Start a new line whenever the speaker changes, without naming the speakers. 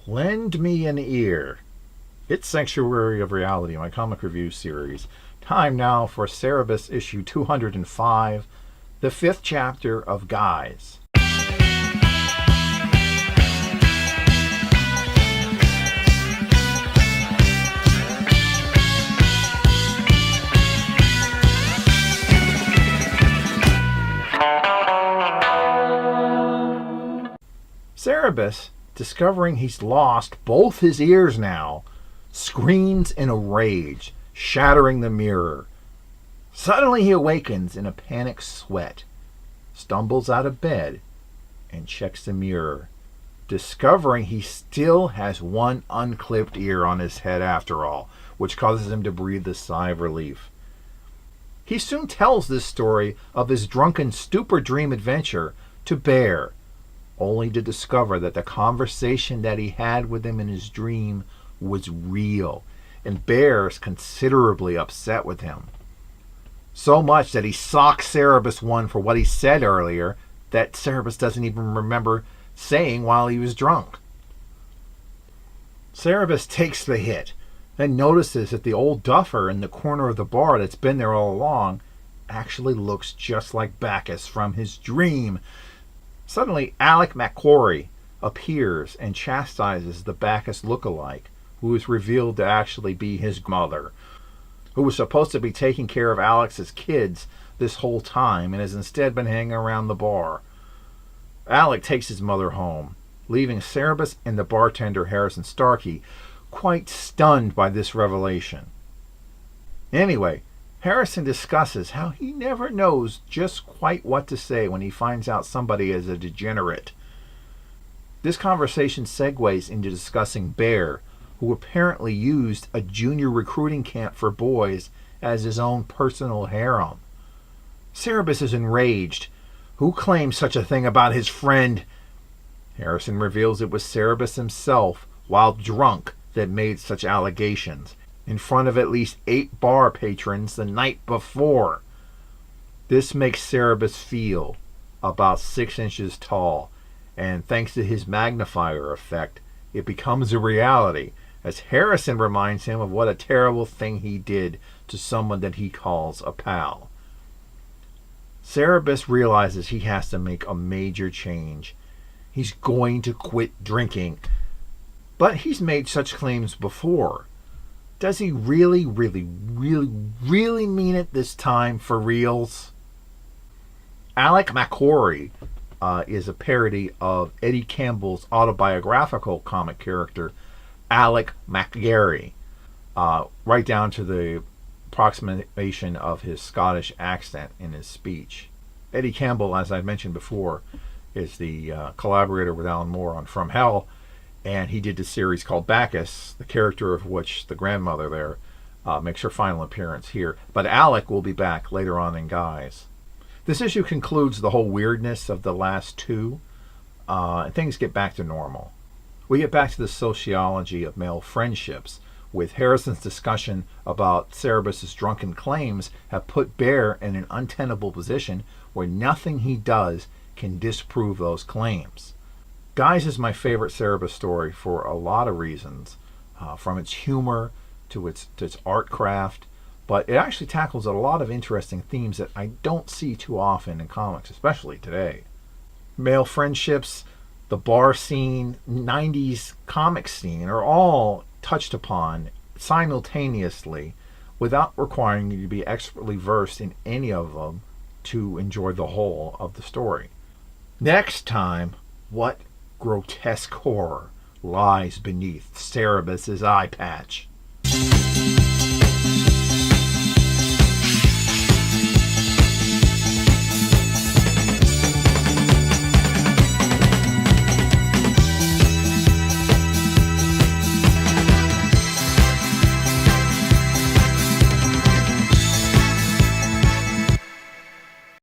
Lend me an ear. It's Sanctuary of Reality, my comic review series. Time now for Cerebus issue 205, the 5th chapter of Guys. Cerebus, discovering he's lost both his ears now, screams in a rage, shattering the mirror. Suddenly he awakens in a panicked sweat, stumbles out of bed, and checks the mirror, discovering he still has one unclipped ear on his head after all, which causes him to breathe a sigh of relief. He soon tells this story of his drunken stupor dream adventure to Bear, only to discover that the conversation that he had with him in his dream was real, and Bear is considerably upset with him. So much that he socks Cerebus one for what he said earlier that Cerebus doesn't even remember saying while he was drunk. Cerebus takes the hit, then notices that the old duffer in the corner of the bar that's been there all along actually looks just like Bacchus from his dream. Suddenly, Alec McQuarrie appears and chastises the Bacchus look-alike, who is revealed to actually be his mother, who was supposed to be taking care of Alex's kids this whole time and has instead been hanging around the bar. Alec takes his mother home, leaving Cerebus and the bartender Harrison Starkey quite stunned by this revelation. Anyway, Harrison discusses how he never knows just quite what to say when he finds out somebody is a degenerate. This conversation segues into discussing Bear, who apparently used a junior recruiting camp for boys as his own personal harem. Cerebus is enraged. Who claims such a thing about his friend? Harrison reveals it was Cerebus himself, while drunk, that made such allegations, in front of at least 8 bar patrons the night before. This makes Cerebus feel about 6 inches tall, and thanks to his magnifier effect, it becomes a reality, as Harrison reminds him of what a terrible thing he did to someone that he calls a pal. Cerebus realizes he has to make a major change. He's going to quit drinking, but he's made such claims before. Does he really mean it this time for reals? Alec McQuarrie is a parody of Eddie Campbell's autobiographical comic character, Alec McGarry, right down to the approximation of his Scottish accent in his speech. Eddie Campbell, as I mentioned before, is the collaborator with Alan Moore on From Hell, and he did a series called Bacchus, the character of which the grandmother there makes her final appearance here. But Alec will be back later on in Guys. This issue concludes the whole weirdness of the last 2, and things get back to normal. We get back to the sociology of male friendships, with Harrison's discussion about Cerebus' drunken claims have put Bear in an untenable position where nothing he does can disprove those claims. Guys is my favorite Cerebus story for a lot of reasons, from its humor to its art craft, but it actually tackles a lot of interesting themes that I don't see too often in comics, especially today. Male friendships, the bar scene, 90s comic scene are all touched upon simultaneously without requiring you to be expertly versed in any of them to enjoy the whole of the story. Next time, what grotesque horror lies beneath Cerebus' eye patch?